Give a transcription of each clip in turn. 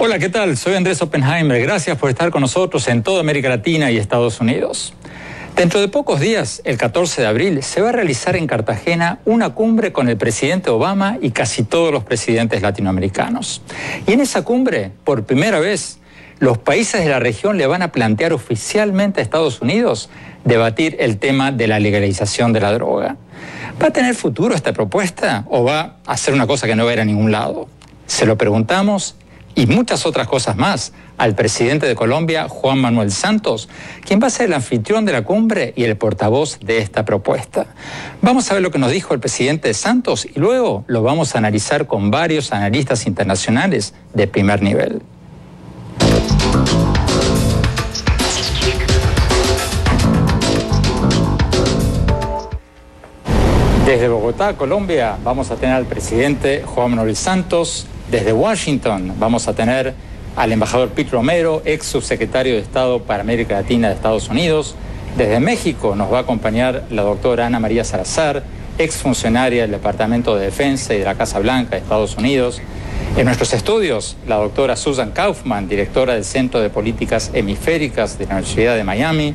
Hola, ¿qué tal? Soy Andrés Oppenheimer. Gracias por estar con nosotros en toda América Latina y Estados Unidos. Dentro de pocos días, el 14 de abril, se va a realizar en Cartagena una cumbre con el presidente Obama y casi todos los presidentes latinoamericanos. Y en esa cumbre, por primera vez, los países de la región le van a plantear oficialmente a Estados Unidos debatir el tema de la legalización de la droga. ¿Va a tener futuro esta propuesta o va a ser una cosa que no va a ir a ningún lado? Se lo preguntamos y muchas otras cosas más al presidente de Colombia, Juan Manuel Santos, quien va a ser el anfitrión de la cumbre y el portavoz de esta propuesta. Vamos a ver lo que nos dijo el presidente Santos y luego lo vamos a analizar con varios analistas internacionales de primer nivel. Desde Bogotá, Colombia, vamos a tener al presidente Juan Manuel Santos. Desde Washington vamos a tener al embajador Pete Romero, ex subsecretario de Estado para América Latina de Estados Unidos. Desde México nos va a acompañar la doctora Ana María Salazar, ex funcionaria del Departamento de Defensa y de la Casa Blanca de Estados Unidos. En nuestros estudios, la doctora Susan Kaufman, directora del Centro de Políticas Hemisféricas de la Universidad de Miami.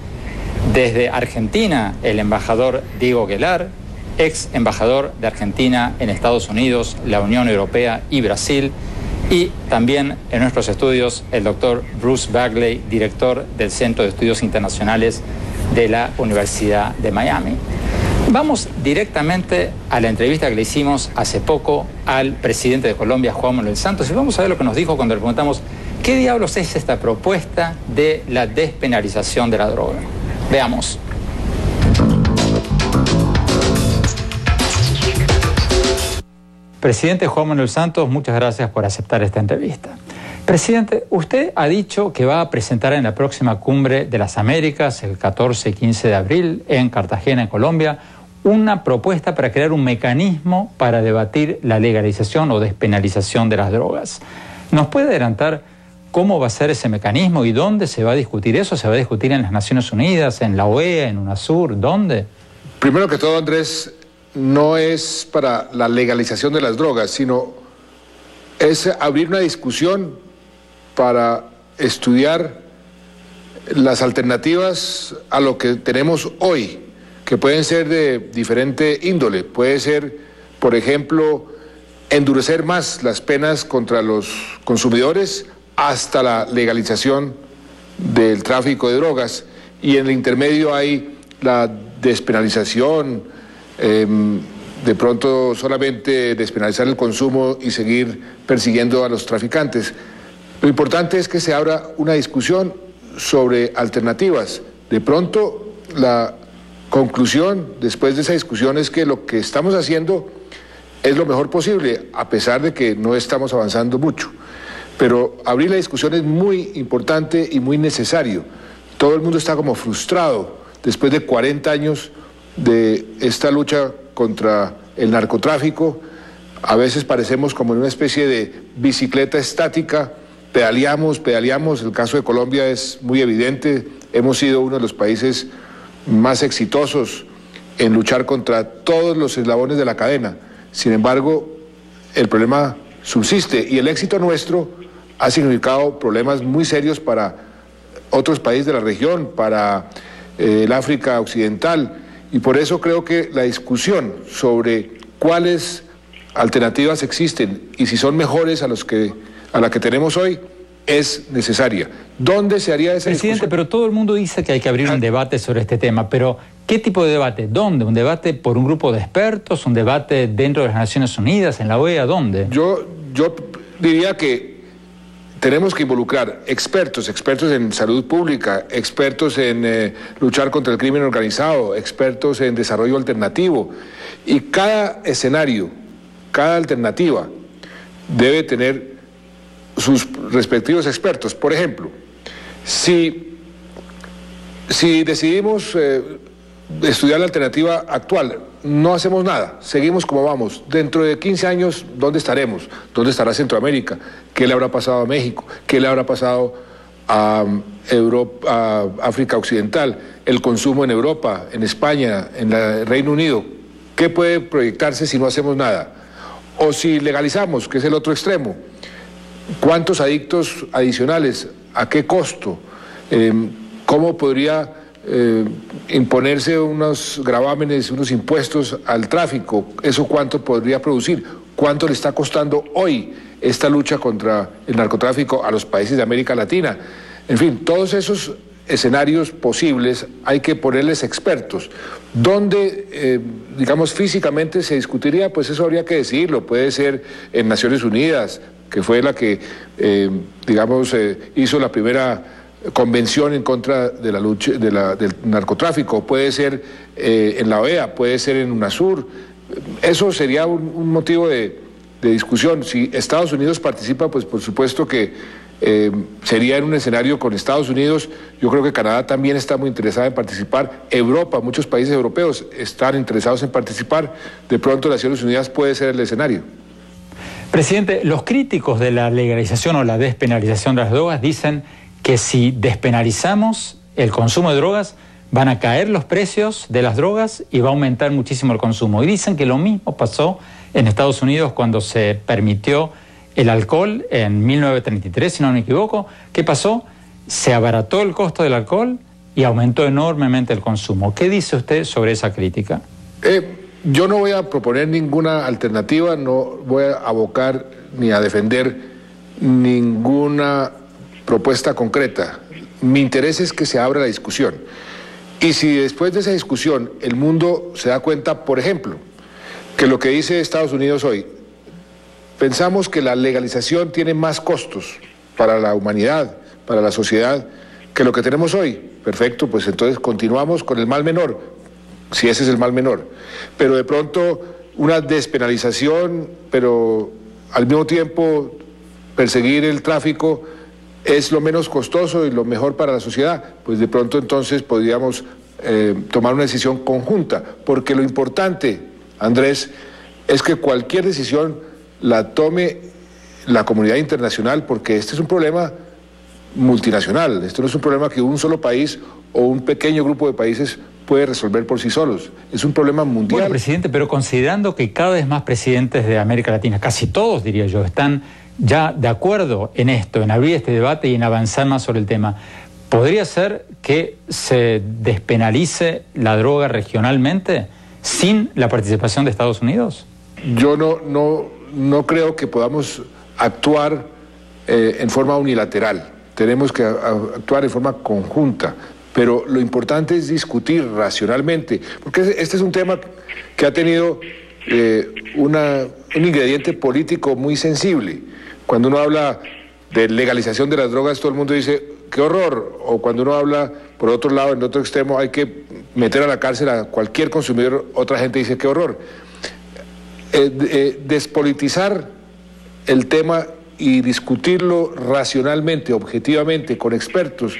Desde Argentina, el embajador Diego Aguilar, ex embajador de Argentina en Estados Unidos, la Unión Europea y Brasil. Y también en nuestros estudios el doctor Bruce Bagley, director del Centro de Estudios Internacionales de la Universidad de Miami. Vamos directamente a la entrevista que le hicimos hace poco al presidente de Colombia, Juan Manuel Santos, y vamos a ver lo que nos dijo cuando le preguntamos ¿qué diablos es esta propuesta de la despenalización de la droga? Veamos. Presidente Juan Manuel Santos, muchas gracias por aceptar esta entrevista. Presidente, usted ha dicho que va a presentar en la próxima Cumbre de las Américas, el 14 y 15 de abril, en Cartagena, en Colombia, una propuesta para crear un mecanismo para debatir la legalización o despenalización de las drogas. ¿Nos puede adelantar cómo va a ser ese mecanismo y dónde se va a discutir eso? ¿Se va a discutir en las Naciones Unidas, en la OEA, en UNASUR? ¿Dónde? Primero que todo, Andrés, no es para la legalización de las drogas, sino es abrir una discusión para estudiar las alternativas a lo que tenemos hoy, que pueden ser de diferente índole. Puede ser, por ejemplo, endurecer más las penas contra los consumidores hasta la legalización del tráfico de drogas, y en el intermedio hay la despenalización, de pronto solamente despenalizar el consumo y seguir persiguiendo a los traficantes. Lo importante es que se abra una discusión sobre alternativas. De pronto la conclusión después de esa discusión es que lo que estamos haciendo es lo mejor posible, a pesar de que no estamos avanzando mucho. Pero abrir la discusión es muy importante y muy necesario. Todo el mundo está como frustrado después de 40 años de esta lucha contra el narcotráfico. A veces parecemos como en una especie de bicicleta estática, pedaleamos, el caso de Colombia es muy evidente, hemos sido uno de los países más exitosos en luchar contra todos los eslabones de la cadena. Sin embargo, el problema subsiste y el éxito nuestro ha significado problemas muy serios para otros países de la región, para el África Occidental. Y por eso creo que la discusión sobre cuáles alternativas existen y si son mejores a la que tenemos hoy es necesaria. ¿Dónde se haría esa discusión? Presidente, pero todo el mundo dice que hay que abrir un debate sobre este tema, pero ¿qué tipo de debate? ¿Dónde? ¿Un debate por un grupo de expertos? ¿Un debate dentro de las Naciones Unidas? ¿En la OEA? ¿Dónde? Yo diría que tenemos que involucrar expertos en salud pública, expertos en luchar contra el crimen organizado, expertos en desarrollo alternativo. Y cada escenario, cada alternativa debe tener sus respectivos expertos. Por ejemplo, si decidimos estudiar la alternativa actual, no hacemos nada, seguimos como vamos. Dentro de 15 años, ¿dónde estaremos? ¿Dónde estará Centroamérica? ¿Qué le habrá pasado a México? ¿Qué le habrá pasado a Europa, a África Occidental? El consumo en Europa, en España, en el Reino Unido. ¿Qué puede proyectarse si no hacemos nada? O si legalizamos, que es el otro extremo. ¿Cuántos adictos adicionales? ¿A qué costo? ¿Cómo podría imponerse unos gravámenes, unos impuestos al tráfico? ¿Eso cuánto podría producir? ¿Cuánto le está costando hoy esta lucha contra el narcotráfico a los países de América Latina? En fin, todos esos escenarios posibles hay que ponerles expertos. ¿Dónde, digamos, físicamente se discutiría? Pues eso habría que decidirlo. Puede ser en Naciones Unidas, que fue la que, hizo la primera convención en contra de la lucha del narcotráfico. Puede ser en la OEA, puede ser en UNASUR. Eso sería un motivo de discusión. Si Estados Unidos participa, pues por supuesto que sería en un escenario con Estados Unidos. Yo creo que Canadá también está muy interesada en participar. Europa, muchos países europeos están interesados en participar. De pronto Naciones Unidas puede ser el escenario. Presidente, los críticos de la legalización o la despenalización de las drogas dicen que si despenalizamos el consumo de drogas, van a caer los precios de las drogas y va a aumentar muchísimo el consumo. Y dicen que lo mismo pasó en Estados Unidos cuando se permitió el alcohol en 1933, si no me equivoco. ¿Qué pasó? Se abarató el costo del alcohol y aumentó enormemente el consumo. ¿Qué dice usted sobre esa crítica? Yo no voy a proponer ninguna alternativa, no voy a abocar ni a defender ninguna propuesta concreta. Mi interés es que se abra la discusión. Y si después de esa discusión el mundo se da cuenta, por ejemplo, que lo que dice Estados Unidos hoy, pensamos que la legalización tiene más costos para la humanidad, para la sociedad, que lo que tenemos hoy. Perfecto, pues entonces continuamos con el mal menor, si ese es el mal menor. Pero de pronto una despenalización, pero al mismo tiempo perseguir el tráfico es lo menos costoso y lo mejor para la sociedad, pues de pronto entonces podríamos tomar una decisión conjunta, porque lo importante, Andrés, es que cualquier decisión la tome la comunidad internacional, porque este es un problema multinacional, esto no es un problema que un solo país o un pequeño grupo de países puede resolver por sí solos, es un problema mundial. Bueno, presidente, pero considerando que cada vez más presidentes de América Latina, casi todos diría yo, están ya de acuerdo en esto, en abrir este debate y en avanzar más sobre el tema, ¿podría ser que se despenalice la droga regionalmente sin la participación de Estados Unidos? Yo no creo que podamos actuar en forma unilateral. Tenemos que actuar en forma conjunta. Pero lo importante es discutir racionalmente, porque este es un tema que ha tenido un ingrediente político muy sensible. Cuando uno habla de legalización de las drogas, todo el mundo dice, ¡qué horror! O cuando uno habla, por otro lado, en otro extremo, hay que meter a la cárcel a cualquier consumidor, otra gente dice, ¡qué horror! Despolitizar el tema y discutirlo racionalmente, objetivamente, con expertos,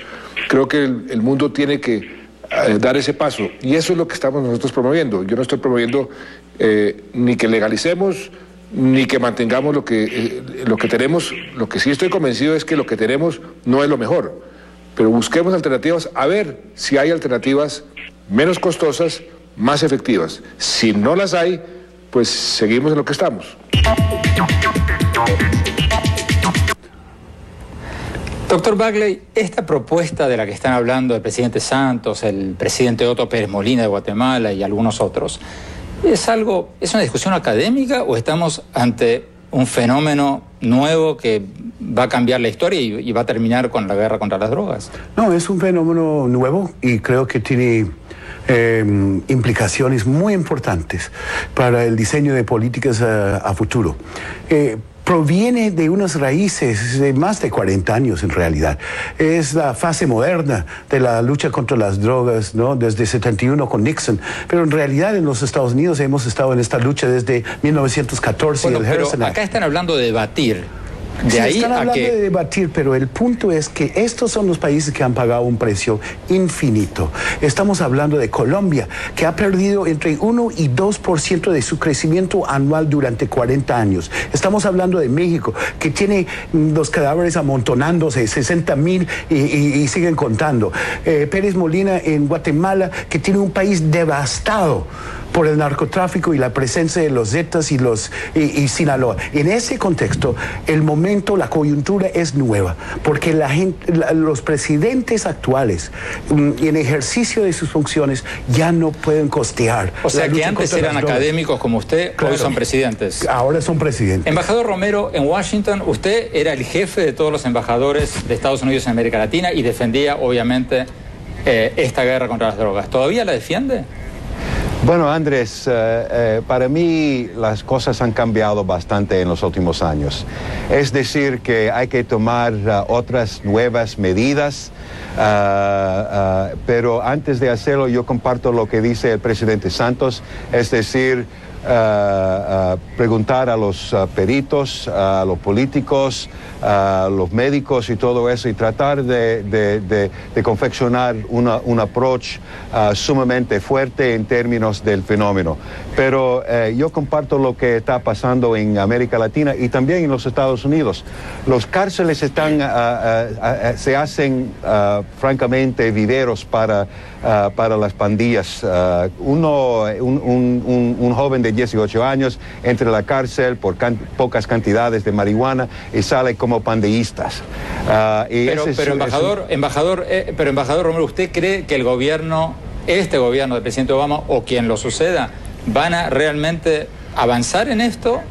creo que el mundo tiene que dar ese paso. Y eso es lo que estamos nosotros promoviendo. Yo no estoy promoviendo ni que legalicemos, ni que mantengamos lo que tenemos. Lo que sí estoy convencido es que lo que tenemos no es lo mejor. Pero busquemos alternativas, a ver si hay alternativas menos costosas, más efectivas. Si no las hay, pues seguimos en lo que estamos. Doctor Bagley, esta propuesta de la que están hablando el presidente Santos, el presidente Otto Pérez Molina de Guatemala y algunos otros, ¿es una discusión académica o estamos ante un fenómeno nuevo que va a cambiar la historia y va a terminar con la guerra contra las drogas? No, es un fenómeno nuevo y creo que tiene implicaciones muy importantes para el diseño de políticas a futuro. Proviene de unas raíces de más de 40 años en realidad. Es la fase moderna de la lucha contra las drogas, ¿no? Desde 71 con Nixon. Pero en realidad en los Estados Unidos hemos estado en esta lucha desde 1914 bueno, y el Harrison Act. Acá están hablando de debatir. Sí, están hablando de debatir, pero el punto es que estos son los países que han pagado un precio infinito. Estamos hablando de Colombia, que ha perdido entre 1 y 2% de su crecimiento anual durante 40 años. Estamos hablando de México, que tiene los cadáveres amontonándose, 60,000 y siguen contando. Pérez Molina en Guatemala, que tiene un país devastado por el narcotráfico y la presencia de los Zetas y Sinaloa. En ese contexto, el momento, la coyuntura es nueva, porque los presidentes actuales, en ejercicio de sus funciones, ya no pueden costear. O sea que antes eran académicos como usted, claro, hoy son presidentes. Ahora son presidentes. Embajador Romero, en Washington, usted era el jefe de todos los embajadores de Estados Unidos en América Latina y defendía, obviamente, esta guerra contra las drogas. ¿Todavía la defiende? Bueno, Andrés, para mí las cosas han cambiado bastante en los últimos años. Es decir, que hay que tomar otras nuevas medidas, pero antes de hacerlo yo comparto lo que dice el presidente Santos, es decir, preguntar a los peritos, a los políticos, a los médicos y todo eso, y tratar de confeccionar un approach sumamente fuerte en términos del fenómeno. Pero yo comparto lo que está pasando en América Latina y también en los Estados Unidos. Los cárceles se hacen francamente viveros para las pandillas. Un joven de 18 años entra a la cárcel por pocas cantidades de marihuana y sale como pandillistas. Embajador Romero, ¿usted cree que el gobierno, este gobierno del presidente Obama o quien lo suceda, van a realmente avanzar en esto?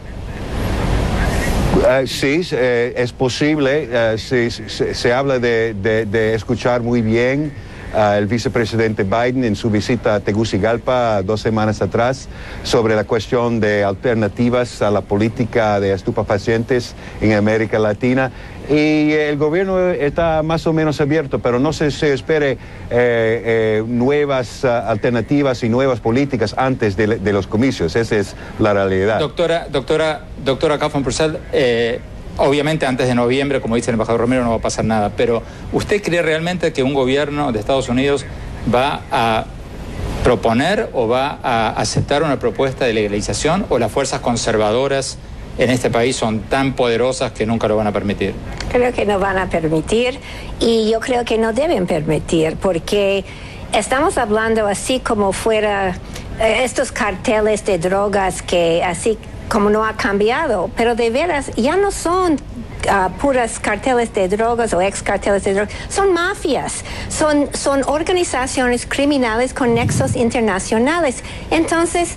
Sí, es posible. Se habla de escuchar muy bien el vicepresidente Biden en su visita a Tegucigalpa 2 semanas atrás sobre la cuestión de alternativas a la política de estupefacientes en América Latina. Y el gobierno está más o menos abierto, pero no se espere nuevas alternativas y nuevas políticas antes de los comicios. Esa es la realidad. Doctora Kaufman-Purcell, obviamente antes de noviembre, como dice el embajador Romero, no va a pasar nada, pero ¿usted cree realmente que un gobierno de Estados Unidos va a proponer o va a aceptar una propuesta de legalización, o las fuerzas conservadoras en este país son tan poderosas que nunca lo van a permitir? Creo que no van a permitir, y yo creo que no deben permitir, porque estamos hablando así como fuera estos carteles de drogas que así como no ha cambiado, pero de veras ya no son puras carteles de drogas o ex carteles de drogas, son mafias, son organizaciones criminales con nexos internacionales. Entonces,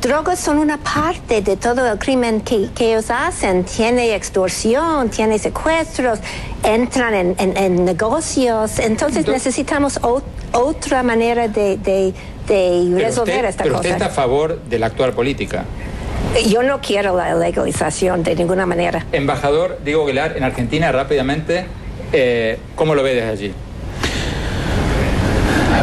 drogas son una parte de todo el crimen que ellos hacen. Tiene extorsión, tiene secuestros, entran en negocios. Entonces necesitamos otra manera de resolver esta cosa. Pero usted está a favor de la actual política. Yo no quiero la legalización de ninguna manera. Embajador Diego Aguilar, en Argentina, rápidamente, ¿cómo lo ve desde allí?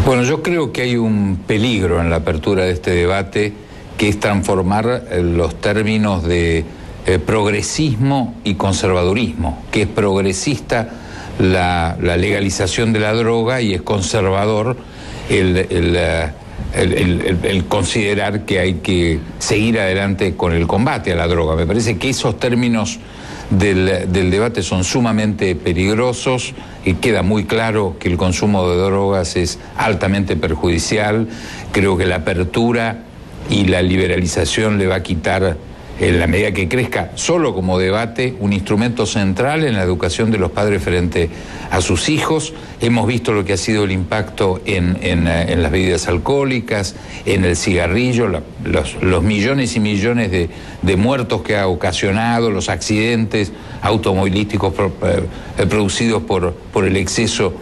Bueno, yo creo que hay un peligro en la apertura de este debate, que es transformar los términos de progresismo y conservadurismo, que es progresista la legalización de la droga y es conservador el considerar que hay que seguir adelante con el combate a la droga. Me parece que esos términos del debate son sumamente peligrosos, y queda muy claro que el consumo de drogas es altamente perjudicial. Creo que la apertura y la liberalización le va a quitar, en la medida que crezca, solo como debate, un instrumento central en la educación de los padres frente a sus hijos. Hemos visto lo que ha sido el impacto en las bebidas alcohólicas, en el cigarrillo, los millones y millones de muertos que ha ocasionado, los accidentes automovilísticos producidos por el exceso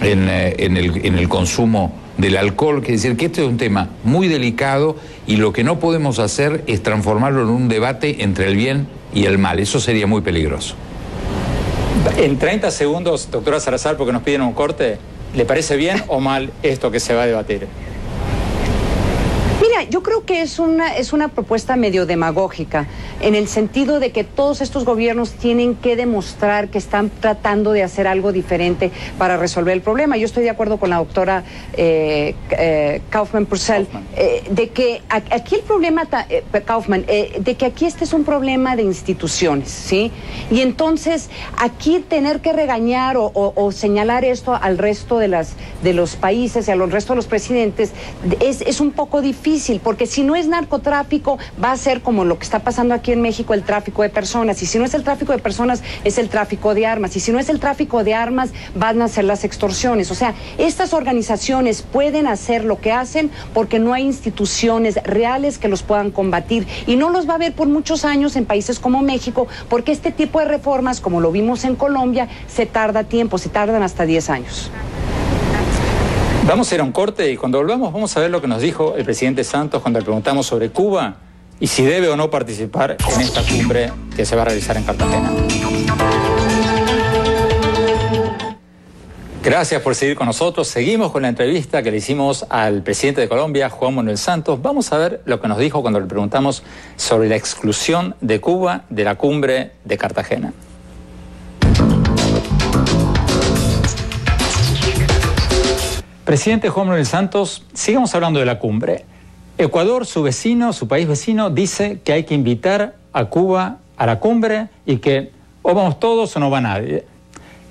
en el consumo del alcohol. Quiere decir que este es un tema muy delicado, y lo que no podemos hacer es transformarlo en un debate entre el bien y el mal. Eso sería muy peligroso. En 30 segundos, doctora Salazar, porque nos piden un corte, ¿le parece bien o mal esto que se va a debatir? Mira, Mira, yo creo que es una propuesta medio demagógica, en el sentido de que todos estos gobiernos tienen que demostrar que están tratando de hacer algo diferente para resolver el problema. Yo estoy de acuerdo con la doctora Kaufman-Purcell, de que aquí el problema, Kaufman, de que aquí este es un problema de instituciones, ¿sí? Y entonces aquí tener que regañar o señalar esto al resto de los países y al resto de los presidentes es un poco difícil, porque si no es narcotráfico va a ser como lo que está pasando aquí en México, el tráfico de personas, y si no es el tráfico de personas es el tráfico de armas, y si no es el tráfico de armas van a ser las extorsiones. O sea, estas organizaciones pueden hacer lo que hacen porque no hay instituciones reales que los puedan combatir, y no los va a haber por muchos años en países como México, porque este tipo de reformas, como lo vimos en Colombia, se tarda tiempo, se tardan hasta 10 años. Vamos a ir a un corte y cuando volvamos vamos a ver lo que nos dijo el presidente Santos cuando le preguntamos sobre Cuba y si debe o no participar en esta cumbre que se va a realizar en Cartagena. Gracias por seguir con nosotros. Seguimos con la entrevista que le hicimos al presidente de Colombia, Juan Manuel Santos. Vamos a ver lo que nos dijo cuando le preguntamos sobre la exclusión de Cuba de la cumbre de Cartagena. Presidente Juan Manuel Santos, sigamos hablando de la cumbre. Ecuador, su vecino, su país vecino, dice que hay que invitar a Cuba a la cumbre y que o vamos todos o no va nadie.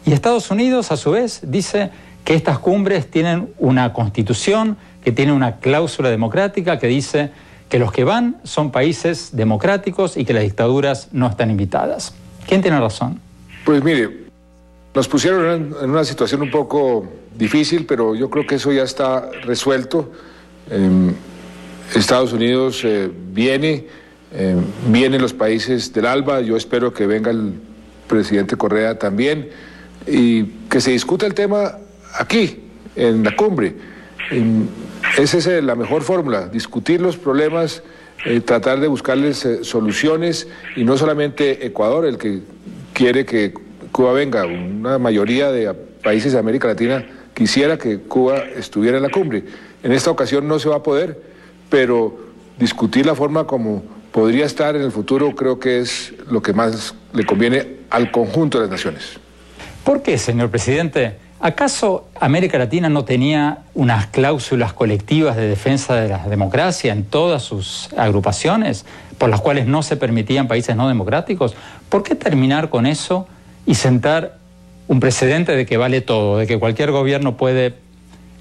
Y Estados Unidos, a su vez, dice que estas cumbres tienen una constitución, que tiene una cláusula democrática que dice que los que van son países democráticos y que las dictaduras no están invitadas. ¿Quién tiene razón? Pues mire, nos pusieron en una situación un poco difícil, pero yo creo que eso ya está resuelto. Estados Unidos vienen los países del ALBA, yo espero que venga el presidente Correa también, y que se discuta el tema aquí, en la cumbre. Esa es la mejor fórmula, discutir los problemas, tratar de buscarles soluciones, y no solamente Ecuador el que quiere que Cuba venga, una mayoría de países de América Latina quisiera que Cuba estuviera en la cumbre. En esta ocasión no se va a poder, pero discutir la forma como podría estar en el futuro creo que es lo que más le conviene al conjunto de las naciones. ¿Por qué, señor presidente? ¿Acaso América Latina no tenía unas cláusulas colectivas de defensa de la democracia en todas sus agrupaciones, por las cuales no se permitían países no democráticos? ¿Por qué terminar con eso y sentar un precedente de que vale todo, de que cualquier gobierno puede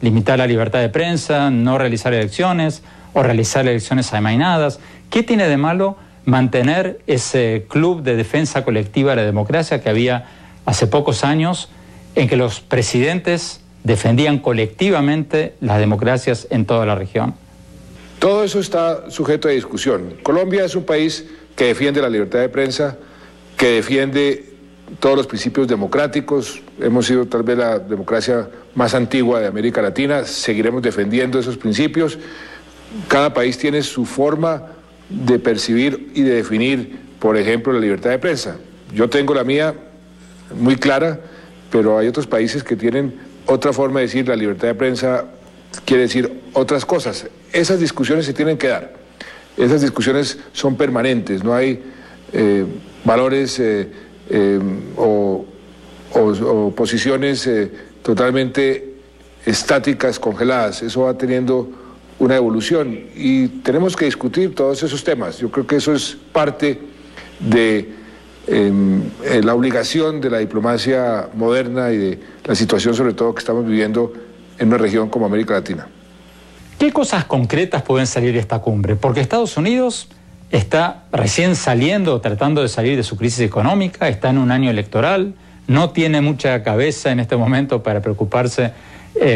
limitar la libertad de prensa, no realizar elecciones o realizar elecciones amainadas? ¿Qué tiene de malo mantener ese club de defensa colectiva de la democracia que había hace pocos años, en que los presidentes defendían colectivamente las democracias en toda la región? Todo eso está sujeto a discusión. Colombia es un país que defiende la libertad de prensa, que defiende todos los principios democráticos. Hemos sido tal vez la democracia más antigua de América Latina, seguiremos defendiendo esos principios. Cada país tiene su forma de percibir y de definir, por ejemplo, la libertad de prensa. Yo tengo la mía muy clara, pero hay otros países que tienen otra forma de decir la libertad de prensa quiere decir otras cosas. Esas discusiones se tienen que dar. Esas discusiones son permanentes, no hay valores o posiciones totalmente estáticas, congeladas. Eso va teniendo una evolución y tenemos que discutir todos esos temas. Yo creo que eso es parte de la obligación de la diplomacia moderna y de la situación sobre todo que estamos viviendo en una región como América Latina. ¿Qué cosas concretas pueden salir de esta cumbre? Porque Estados Unidos está recién saliendo, tratando de salir de su crisis económica, está en un año electoral, no tiene mucha cabeza en este momento para preocuparse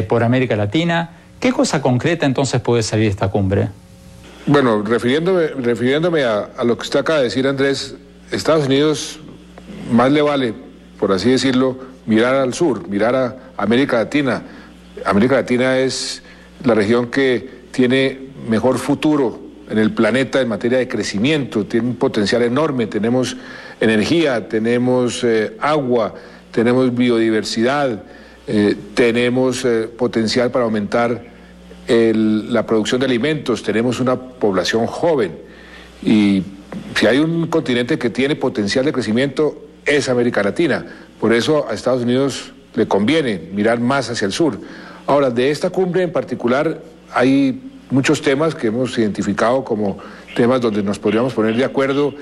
por América Latina. ¿Qué cosa concreta entonces puede salir de esta cumbre? Bueno, refiriéndome a lo que usted acaba de decir, Andrés, Estados Unidos más le vale, por así decirlo, mirar al sur, mirar a América Latina. América Latina es la región que tiene mejor futuro en el planeta en materia de crecimiento, tiene un potencial enorme, tenemos energía, tenemos agua, tenemos biodiversidad, tenemos potencial para aumentar la producción de alimentos, tenemos una población joven y si hay un continente que tiene potencial de crecimiento es América Latina. Por eso a Estados Unidos le conviene mirar más hacia el sur. Ahora, de esta cumbre en particular hay muchos temas que hemos identificado como temas donde nos podríamos poner de acuerdo,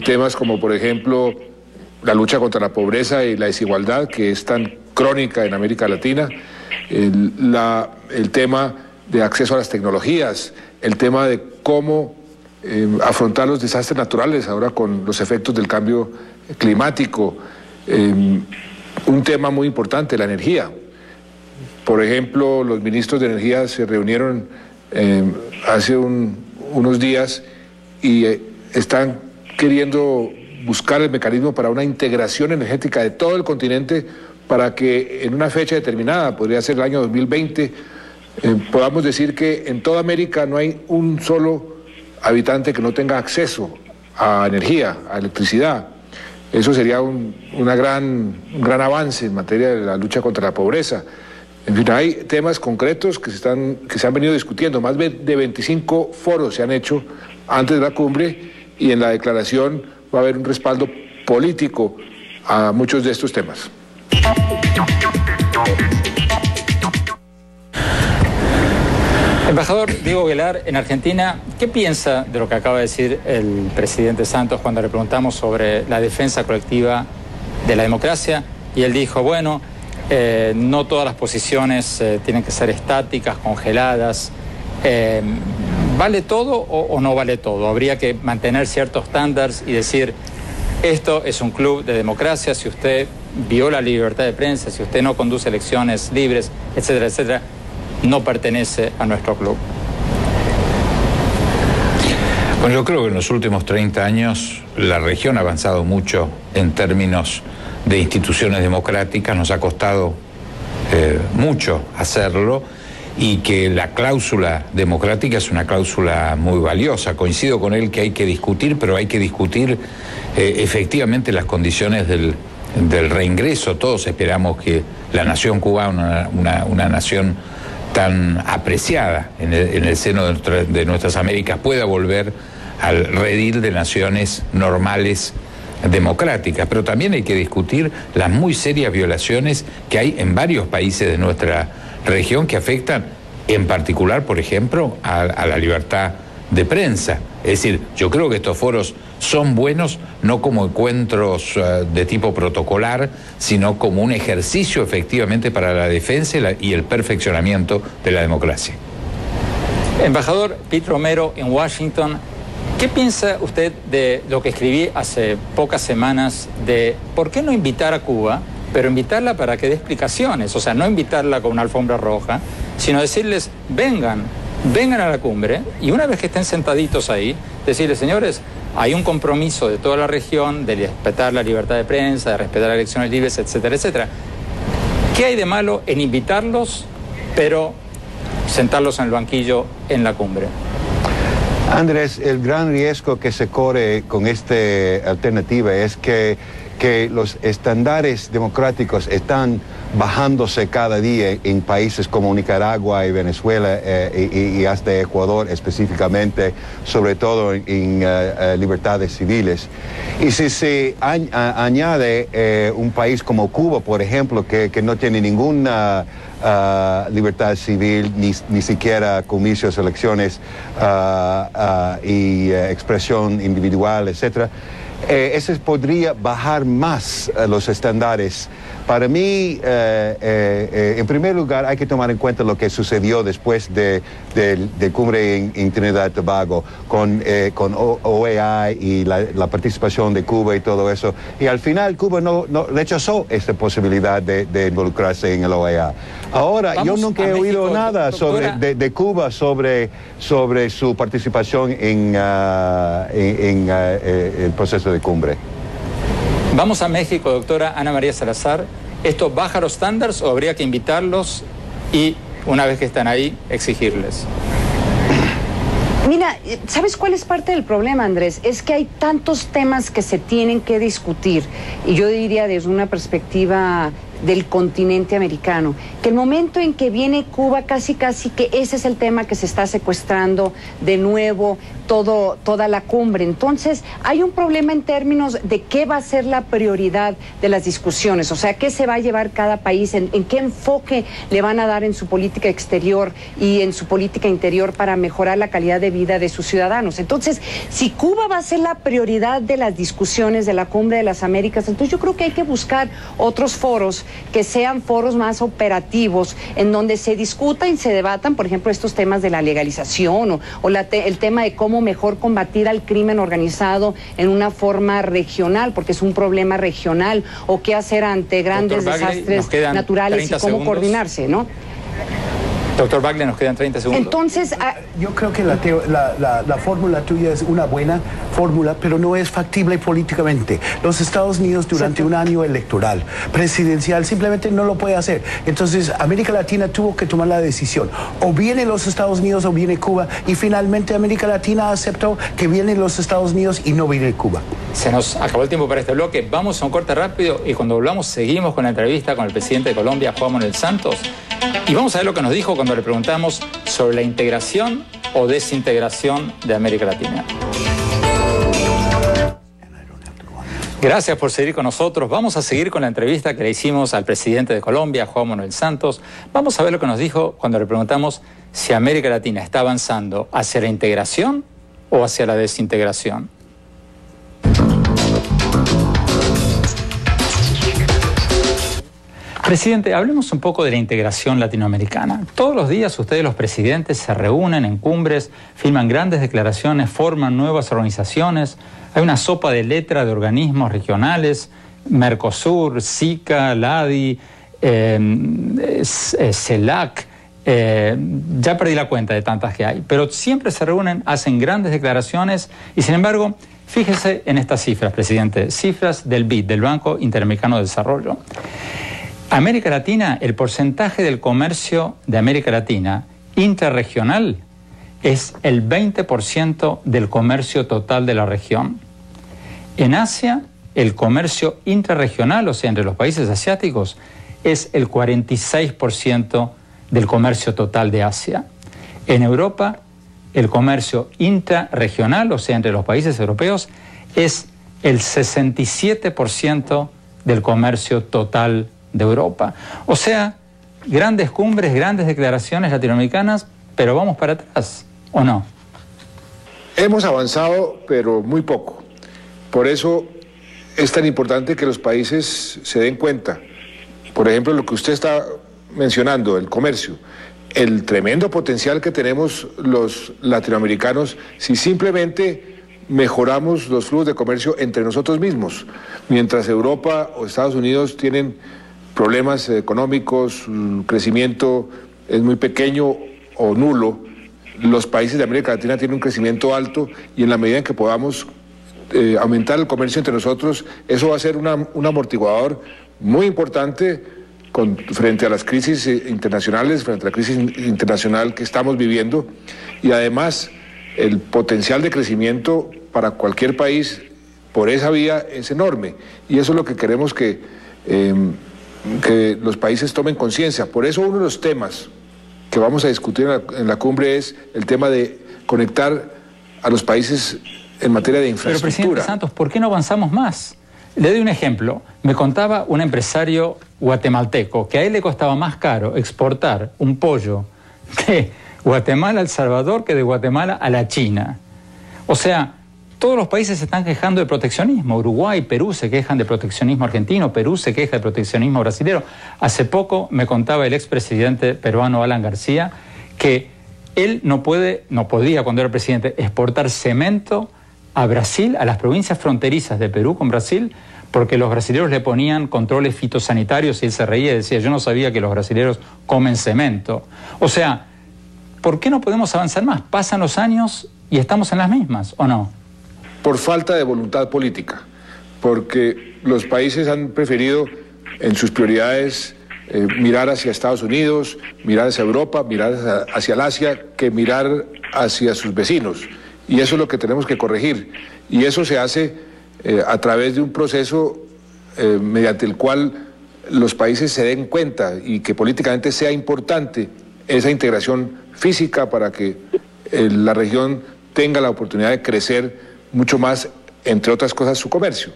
temas como por ejemplo la lucha contra la pobreza y la desigualdad que es tan crónica en América Latina, el tema de acceso a las tecnologías, el tema de cómo afrontar los desastres naturales ahora con los efectos del cambio climático, un tema muy importante, la energía. Por ejemplo, los ministros de energía se reunieron hace unos días y están queriendo buscar el mecanismo para una integración energética de todo el continente para que en una fecha determinada, podría ser el año 2020, podamos decir que en toda América no hay un solo habitante que no tenga acceso a energía, a electricidad. Eso sería un gran avance en materia de la lucha contra la pobreza. En fin, hay temas concretos que se han venido discutiendo. Más de 25 foros se han hecho antes de la cumbre y en la declaración va a haber un respaldo político a muchos de estos temas. Embajador Diego Aguilar, en Argentina, ¿qué piensa de lo que acaba de decir el presidente Santos cuando le preguntamos sobre la defensa colectiva de la democracia? Y él dijo, bueno, no todas las posiciones tienen que ser estáticas, congeladas. ¿Vale todo o no vale todo? Habría que mantener ciertos estándares y decir, esto es un club de democracia, si usted viola la libertad de prensa, si usted no conduce elecciones libres, etcétera, etcétera, no pertenece a nuestro club. Bueno, yo creo que en los últimos 30 años la región ha avanzado mucho en términos de instituciones democráticas, nos ha costado mucho hacerlo y que la cláusula democrática es una cláusula muy valiosa. Coincido con él que hay que discutir, pero hay que discutir efectivamente las condiciones del reingreso. Todos esperamos que la nación cubana, una nación tan apreciada en el seno de nuestras Américas, pueda volver al redil de naciones normales democráticas, pero también hay que discutir las muy serias violaciones que hay en varios países de nuestra región que afectan en particular, por ejemplo, a la libertad de prensa. Es decir, yo creo que estos foros son buenos no como encuentros de tipo protocolar, sino como un ejercicio efectivamente para la defensa y el perfeccionamiento de la democracia. Embajador Pete Romero, en Washington, ¿qué piensa usted de lo que escribí hace pocas semanas de por qué no invitar a Cuba, pero invitarla para que dé explicaciones? O sea, no invitarla con una alfombra roja, sino decirles, vengan a la cumbre y una vez que estén sentaditos ahí, decirles, señores, hay un compromiso de toda la región de respetar la libertad de prensa, de respetar las elecciones libres, etcétera, etcétera. ¿Qué hay de malo en invitarlos, pero sentarlos en el banquillo en la cumbre? Andrés, el gran riesgo que se corre con esta alternativa es que los estándares democráticos están bajándose cada día en países como Nicaragua y Venezuela y hasta Ecuador específicamente, sobre todo en libertades civiles. Y si se añade un país como Cuba, por ejemplo, que no tiene ninguna libertad civil, ni siquiera comicios, elecciones y expresión individual, etcétera, ese podría bajar más los estándares. Para mí, en primer lugar, hay que tomar en cuenta lo que sucedió después de cumbre en Trinidad y Tobago con OEA y la participación de Cuba y todo eso. Y al final Cuba no rechazó esta posibilidad de involucrarse en el OEA. Ahora, yo nunca he oído nada de Cuba sobre su participación en el proceso de cumbre. Vamos a México, doctora Ana María Salazar. ¿Esto baja los estándares o habría que invitarlos y, una vez que están ahí, exigirles? Mira, ¿sabes cuál es parte del problema, Andrés? Es que hay tantos temas que se tienen que discutir. Y yo diría desde una perspectiva del continente americano, que el momento en que viene Cuba, casi que ese es el tema que se está secuestrando de nuevo toda la cumbre. Entonces, hay un problema en términos de qué va a ser la prioridad de las discusiones, o sea, qué se va a llevar cada país, en qué enfoque le van a dar en su política exterior y en su política interior para mejorar la calidad de vida de sus ciudadanos. Entonces, si Cuba va a ser la prioridad de las discusiones de la Cumbre de las Américas, entonces yo creo que hay que buscar otros foros que sean foros más operativos, en donde se discutan y se debatan, por ejemplo, estos temas de la legalización o el tema de cómo mejor combatir al crimen organizado en una forma regional, porque es un problema regional, o qué hacer ante grandes desastres naturales y cómo coordinarse, ¿no? Doctor Bagley, nos quedan 30 segundos. Entonces, yo creo que la fórmula tuya es una buena fórmula, pero no es factible políticamente. Los Estados Unidos durante un año electoral, presidencial, simplemente no lo puede hacer. Entonces, América Latina tuvo que tomar la decisión. O viene los Estados Unidos o viene Cuba, y finalmente América Latina aceptó que vienen los Estados Unidos y no viene Cuba. Se nos acabó el tiempo para este bloque. Vamos a un corte rápido y cuando volvamos seguimos con la entrevista con el presidente de Colombia, Juan Manuel Santos. Y vamos a ver lo que nos dijo cuando le preguntamos sobre la integración o desintegración de América Latina. Gracias por seguir con nosotros. Vamos a seguir con la entrevista que le hicimos al presidente de Colombia, Juan Manuel Santos. Vamos a ver lo que nos dijo cuando le preguntamos si América Latina está avanzando hacia la integración o hacia la desintegración. Presidente, hablemos un poco de la integración latinoamericana. Todos los días ustedes, los presidentes, se reúnen en cumbres, firman grandes declaraciones, forman nuevas organizaciones. Hay una sopa de letra de organismos regionales, Mercosur, SICA, LADI, CELAC. Ya perdí la cuenta de tantas que hay, pero siempre se reúnen, hacen grandes declaraciones y, sin embargo, fíjese en estas cifras, presidente, cifras del BID, del Banco Interamericano de Desarrollo. América Latina, el porcentaje del comercio de América Latina interregional es el 20% del comercio total de la región. En Asia, el comercio intrarregional, o sea, entre los países asiáticos, es el 46% del comercio total de Asia. En Europa, el comercio intrarregional, o sea, entre los países europeos, es el 67% del comercio total de Europa. O sea, grandes cumbres, grandes declaraciones latinoamericanas, pero vamos para atrás, ¿o no? Hemos avanzado, pero muy poco. Por eso es tan importante que los países se den cuenta. Por ejemplo, lo que usted está mencionando, el comercio, el tremendo potencial que tenemos los latinoamericanos si simplemente mejoramos los flujos de comercio entre nosotros mismos. Mientras Europa o Estados Unidos tienen problemas económicos, su crecimiento es muy pequeño o nulo, los países de América Latina tienen un crecimiento alto y en la medida en que podamos aumentar el comercio entre nosotros, eso va a ser un amortiguador muy importante frente a las crisis internacionales, frente a la crisis internacional que estamos viviendo, y además el potencial de crecimiento para cualquier país por esa vía es enorme, y eso es lo que queremos que los países tomen conciencia. Por eso uno de los temas que vamos a discutir en la cumbre es el tema de conectar a los países en materia de infraestructura. Pero, presidente Santos, ¿por qué no avanzamos más? Le doy un ejemplo. Me contaba un empresario guatemalteco que a él le costaba más caro exportar un pollo de Guatemala a El Salvador que de Guatemala a la China. O sea, todos los países se están quejando de proteccionismo. Uruguay, Perú se quejan de proteccionismo argentino, Perú se queja de proteccionismo brasilero. Hace poco me contaba el expresidente peruano Alan García que él no podía, cuando era presidente, exportar cemento a Brasil, a las provincias fronterizas de Perú con Brasil, porque los brasileños le ponían controles fitosanitarios y él se reía y decía, yo no sabía que los brasileños comen cemento. O sea, ¿por qué no podemos avanzar más? Pasan los años y estamos en las mismas, ¿o no? Por falta de voluntad política, porque los países han preferido en sus prioridades mirar hacia Estados Unidos, mirar hacia Europa, mirar hacia el Asia, que mirar hacia sus vecinos. Y eso es lo que tenemos que corregir. Y eso se hace a través de un proceso mediante el cual los países se den cuenta y que políticamente sea importante esa integración física para que la región tenga la oportunidad de crecer mucho más, entre otras cosas, su comercio.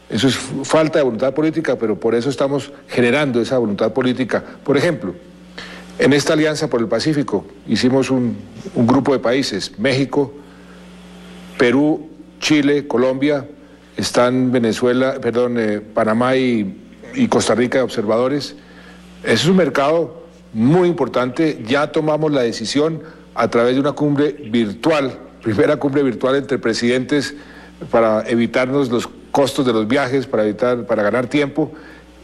Eso es falta de voluntad política, pero por eso estamos generando esa voluntad política. Por ejemplo, en esta Alianza por el Pacífico hicimos un grupo de países, México, Perú, Chile, Colombia, están Panamá y Costa Rica de observadores. Es un mercado muy importante. Ya tomamos la decisión a través de una cumbre virtual, primera cumbre virtual entre presidentes para evitarnos los costos de los viajes, para ganar tiempo.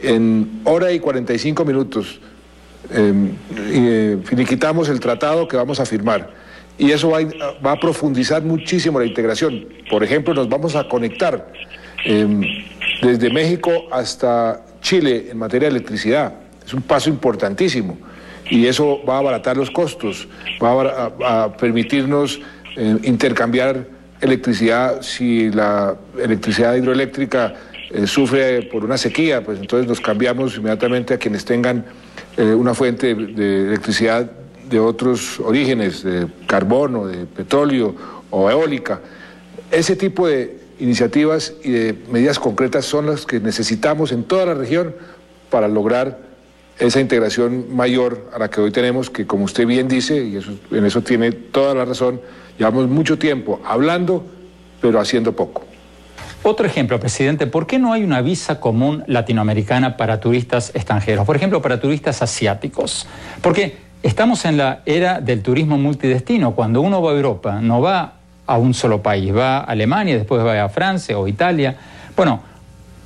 En hora y 45 minutos finiquitamos el tratado que vamos a firmar. Y eso va a profundizar muchísimo la integración. Por ejemplo, nos vamos a conectar desde México hasta Chile en materia de electricidad. Es un paso importantísimo y eso va a abaratar los costos, va a permitirnos intercambiar electricidad. Si la electricidad hidroeléctrica sufre por una sequía, pues entonces nos cambiamos inmediatamente a quienes tengan una fuente de electricidad de otros orígenes, de carbono, de petróleo o eólica. Ese tipo de iniciativas y de medidas concretas son las que necesitamos en toda la región para lograr esa integración mayor a la que hoy tenemos, que como usted bien dice, y en eso tiene toda la razón, llevamos mucho tiempo hablando, pero haciendo poco. Otro ejemplo, presidente, ¿por qué no hay una visa común latinoamericana para turistas extranjeros? Por ejemplo, para turistas asiáticos. Porque estamos en la era del turismo multidestino. Cuando uno va a Europa, no va a un solo país, va a Alemania, después va a Francia o Italia. Bueno,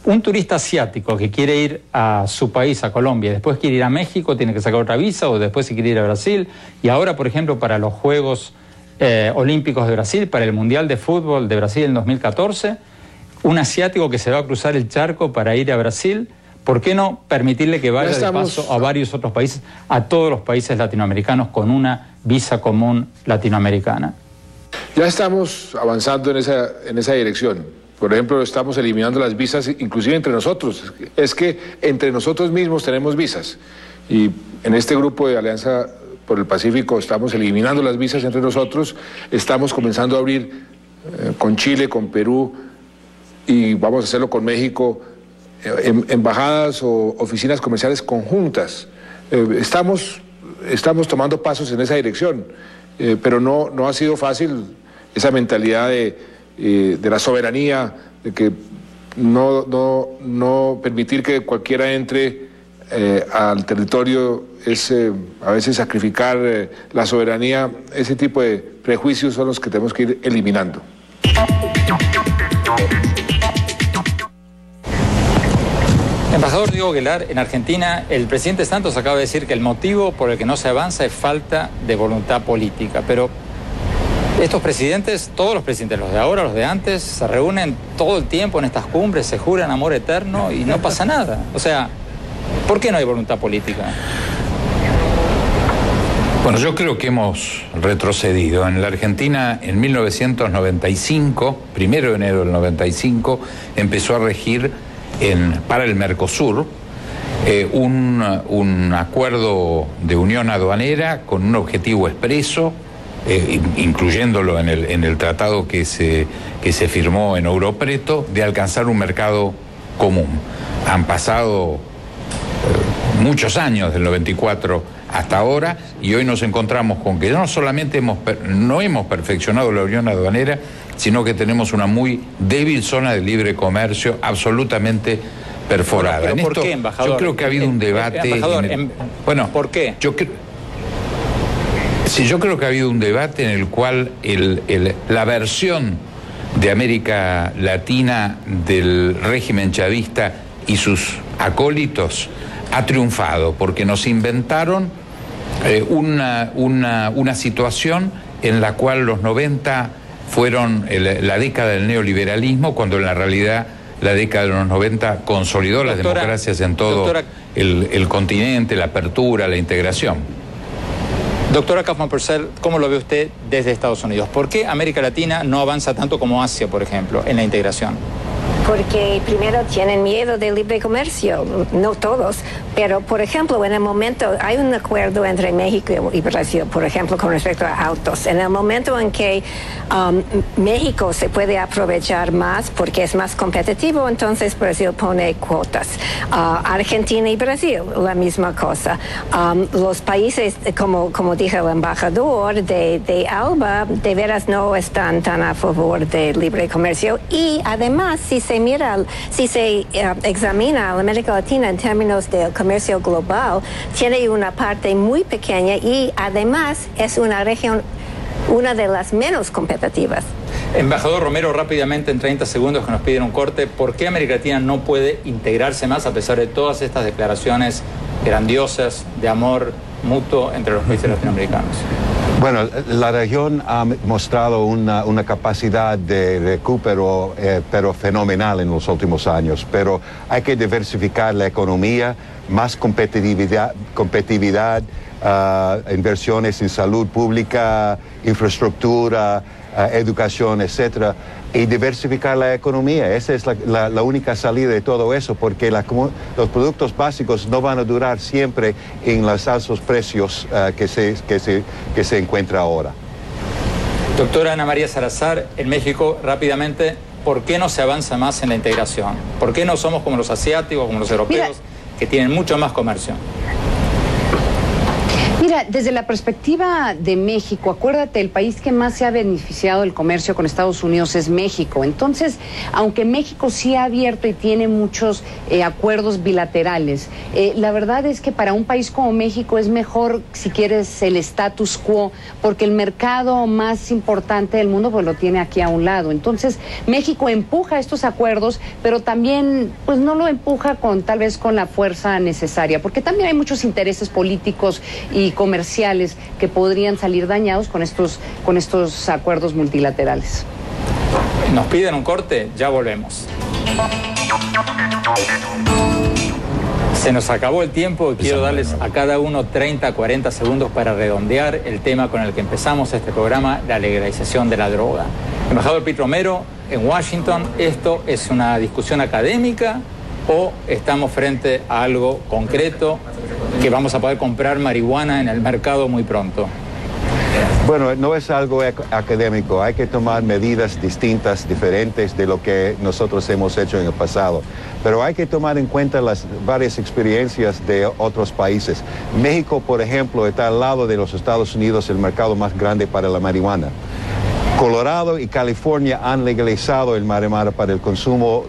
un turista asiático que quiere ir a su país, a Colombia, después quiere ir a México, tiene que sacar otra visa, o después si quiere ir a Brasil. Y ahora, por ejemplo, para los Juegos Olímpicos de Brasil, para el Mundial de Fútbol de Brasil en 2014, un asiático que se va a cruzar el charco para ir a Brasil, ¿por qué no permitirle que vaya de paso a varios otros países, a todos los países latinoamericanos con una visa común latinoamericana? Ya estamos avanzando en esa dirección. Por ejemplo, estamos eliminando las visas, inclusive entre nosotros. Es que entre nosotros mismos tenemos visas. Y en este grupo de Alianza por el Pacífico estamos eliminando las visas entre nosotros. Estamos comenzando a abrir con Chile, con Perú, y vamos a hacerlo con México, embajadas o oficinas comerciales conjuntas. Estamos tomando pasos en esa dirección, pero no ha sido fácil. Esa mentalidad de la soberanía, de que no permitir que cualquiera entre al territorio, es a veces sacrificar la soberanía. Ese tipo de prejuicios son los que tenemos que ir eliminando. Embajador Diego Aguilar, en Argentina el presidente Santos acaba de decir que el motivo por el que no se avanza es falta de voluntad política, pero estos presidentes, todos los presidentes, los de ahora, los de antes, se reúnen todo el tiempo en estas cumbres, se juran amor eterno y no pasa nada. O sea, ¿por qué no hay voluntad política? Bueno, yo creo que hemos retrocedido. En la Argentina, en 1995, 1 de enero del 95, empezó a regir para el Mercosur un acuerdo de unión aduanera con un objetivo expreso, incluyéndolo en el tratado que se firmó en Ouro Preto, de alcanzar un mercado común. Han pasado muchos años, del 94 hasta ahora, y hoy nos encontramos con que no solamente no hemos perfeccionado la unión aduanera, sino que tenemos una muy débil zona de libre comercio absolutamente perforada. ¿Pero por qué, embajador? Yo creo que ha habido un debate... Bueno, ¿por qué? Yo creo que ha habido un debate en el cual la versión de América Latina del régimen chavista y sus acólitos ha triunfado, porque nos inventaron una situación en la cual los 90 fueron la década del neoliberalismo, cuando en la realidad la década de los 90 consolidó las democracias en todo el continente, la apertura, la integración. Doctora Kaufmann-Purcell, ¿cómo lo ve usted desde Estados Unidos? ¿Por qué América Latina no avanza tanto como Asia, por ejemplo, en la integración? porque primero tienen miedo del libre comercio, no todos, pero por ejemplo en el momento hay un acuerdo entre México y Brasil, por ejemplo con respecto a autos. En el momento en que México se puede aprovechar más porque es más competitivo, entonces Brasil pone cuotas. Argentina y Brasil, la misma cosa. Los países, como dijo el embajador de ALBA, de veras no están tan a favor del libre comercio, y además si se examina a la América Latina en términos del comercio global, tiene una parte muy pequeña y además es una región, una de las menos competitivas. Embajador Romero, rápidamente en 30 segundos que nos piden un corte, ¿por qué América Latina no puede integrarse más a pesar de todas estas declaraciones grandiosas de amor mutuo entre los países latinoamericanos? Bueno, la región ha mostrado una capacidad de recupero, pero fenomenal en los últimos años, pero hay que diversificar la economía, más competitividad, inversiones en salud pública, infraestructura, educación, etcétera, y diversificar la economía. Esa es la única salida de todo eso, porque los productos básicos no van a durar siempre en los altos precios que se encuentra ahora. Doctora Ana María Salazar, en México, rápidamente, ¿por qué no se avanza más en la integración? ¿Por qué no somos como los asiáticos, como los europeos, que tienen mucho más comercio? Mira, desde la perspectiva de México, acuérdate, el país que más se ha beneficiado del comercio con Estados Unidos es México. Entonces, aunque México sí ha abierto y tiene muchos acuerdos bilaterales, la verdad es que para un país como México es mejor, si quieres, el status quo, porque el mercado más importante del mundo pues lo tiene aquí a un lado. Entonces, México empuja estos acuerdos, pero también pues no lo empuja tal vez con la fuerza necesaria, porque también hay muchos intereses políticos y comerciales que podrían salir dañados con estos acuerdos multilaterales. Nos piden un corte, ya volvemos. Se nos acabó el tiempo y quiero darles a cada uno 30, 40 segundos para redondear el tema con el que empezamos este programa, la legalización de la droga. Embajador Pete Romero, en Washington, ¿esto es una discusión académica o estamos frente a algo concreto que vamos a poder comprar marihuana en el mercado muy pronto? Bueno, no es algo académico, hay que tomar medidas distintas, diferentes de lo que nosotros hemos hecho en el pasado, pero hay que tomar en cuenta las varias experiencias de otros países. México, por ejemplo, está al lado de los Estados Unidos, el mercado más grande para la marihuana. Colorado y California han legalizado el marihuana para el consumo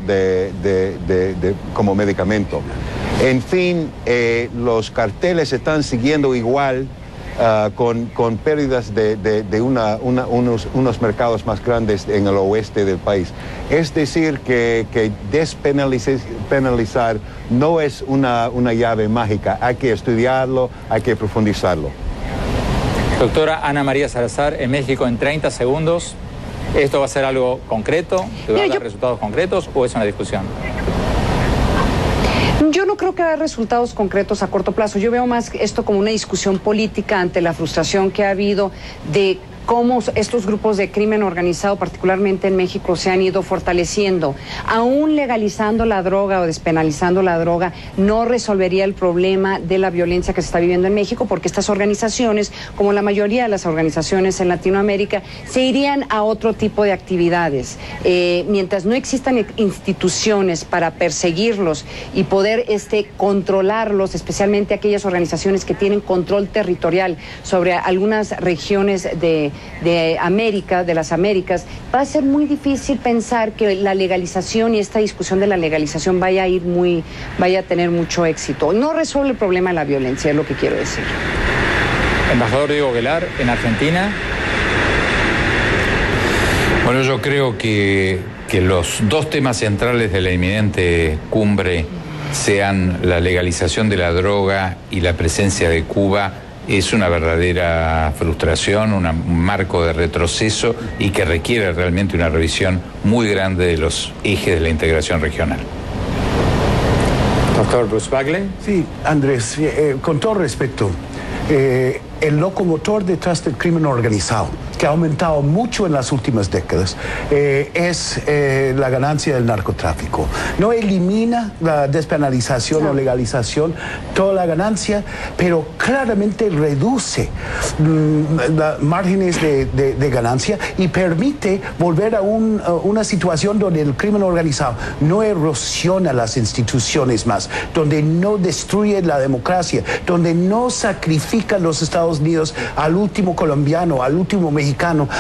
como medicamento. En fin, los carteles están siguiendo igual con pérdidas de unos mercados más grandes en el oeste del país. Es decir, que despenalizar no es una llave mágica, hay que estudiarlo, hay que profundizarlo. Doctora Ana María Salazar, en México, en 30 segundos, ¿esto va a ser algo concreto? ¿Que va a dar resultados concretos o es una discusión? Yo no creo que haya resultados concretos a corto plazo. Yo veo más esto como una discusión política ante la frustración que ha habido de cómo estos grupos de crimen organizado, particularmente en México, se han ido fortaleciendo. Aún legalizando la droga o despenalizando la droga no resolvería el problema de la violencia que se está viviendo en México, porque estas organizaciones, como la mayoría de las organizaciones en Latinoamérica, se irían a otro tipo de actividades. Mientras no existan instituciones para perseguirlos y poder controlarlos, especialmente aquellas organizaciones que tienen control territorial sobre algunas regiones de América, de las Américas, va a ser muy difícil pensar que la legalización y esta discusión de la legalización vaya a tener mucho éxito. No resuelve el problema de la violencia, es lo que quiero decir. Embajador Diego Aguilar, en Argentina. Bueno, yo creo que los dos temas centrales de la inminente cumbre sean la legalización de la droga y la presencia de Cuba. Es una verdadera frustración, un marco de retroceso y que requiere realmente una revisión muy grande de los ejes de la integración regional. Doctor Bruce Bagley. Sí, Andrés, con todo respeto, el locomotor detrás del crimen organizado, que ha aumentado mucho en las últimas décadas, es la ganancia del narcotráfico. No elimina la despenalización o legalización, toda la ganancia, pero claramente reduce márgenes de ganancia y permite volver a una situación donde el crimen organizado no erosiona las instituciones más, donde no destruye la democracia, donde no sacrifica los Estados Unidos al último colombiano, al último mexicano,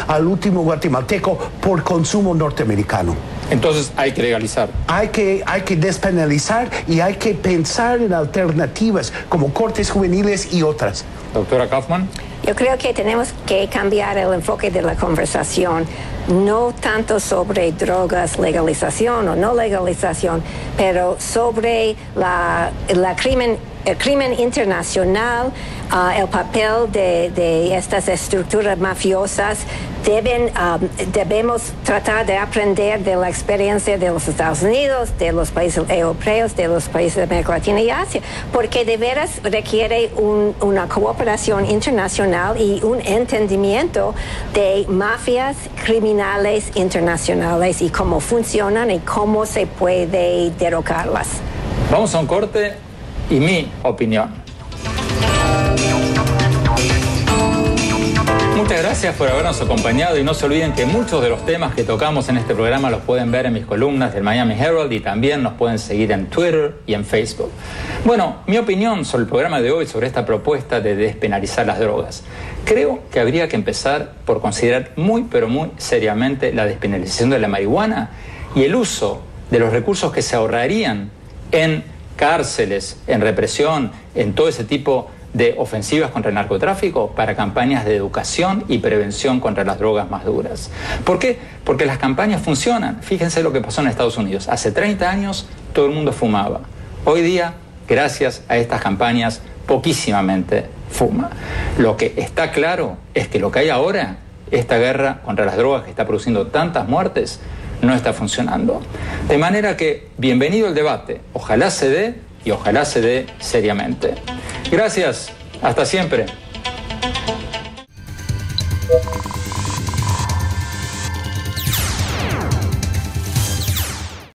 al último guatemalteco por consumo norteamericano. Entonces hay que legalizar. Hay que despenalizar y hay que pensar en alternativas como cortes juveniles y otras. Doctora Kaufman. Yo creo que tenemos que cambiar el enfoque de la conversación, no tanto sobre drogas, legalización o no legalización, pero sobre el crimen internacional, el papel de estas estructuras mafiosas. Debemos tratar de aprender de la experiencia de los Estados Unidos, de los países europeos, de los países de América Latina y Asia, porque de veras requiere una cooperación internacional y un entendimiento de mafias criminales internacionales y cómo funcionan y cómo se puede derrocarlas. Vamos a un corte y mi opinión. Muchas gracias por habernos acompañado y no se olviden que muchos de los temas que tocamos en este programa los pueden ver en mis columnas del Miami Herald y también nos pueden seguir en Twitter y en Facebook. Bueno, mi opinión sobre el programa de hoy, sobre esta propuesta de despenalizar las drogas. Creo que habría que empezar por considerar muy pero muy seriamente la despenalización de la marihuana y el uso de los recursos que se ahorrarían en cárceles, en represión, en todo ese tipo de ofensivas contra el narcotráfico para campañas de educación y prevención contra las drogas más duras. ¿Por qué? Porque las campañas funcionan. Fíjense lo que pasó en Estados Unidos. Hace 30 años todo el mundo fumaba. Hoy día, gracias a estas campañas, poquísimamente fuma. Lo que está claro es que lo que hay ahora, esta guerra contra las drogas que está produciendo tantas muertes, no está funcionando. De manera que, bienvenido el debate. Ojalá se dé y ojalá se dé seriamente. Gracias. Hasta siempre.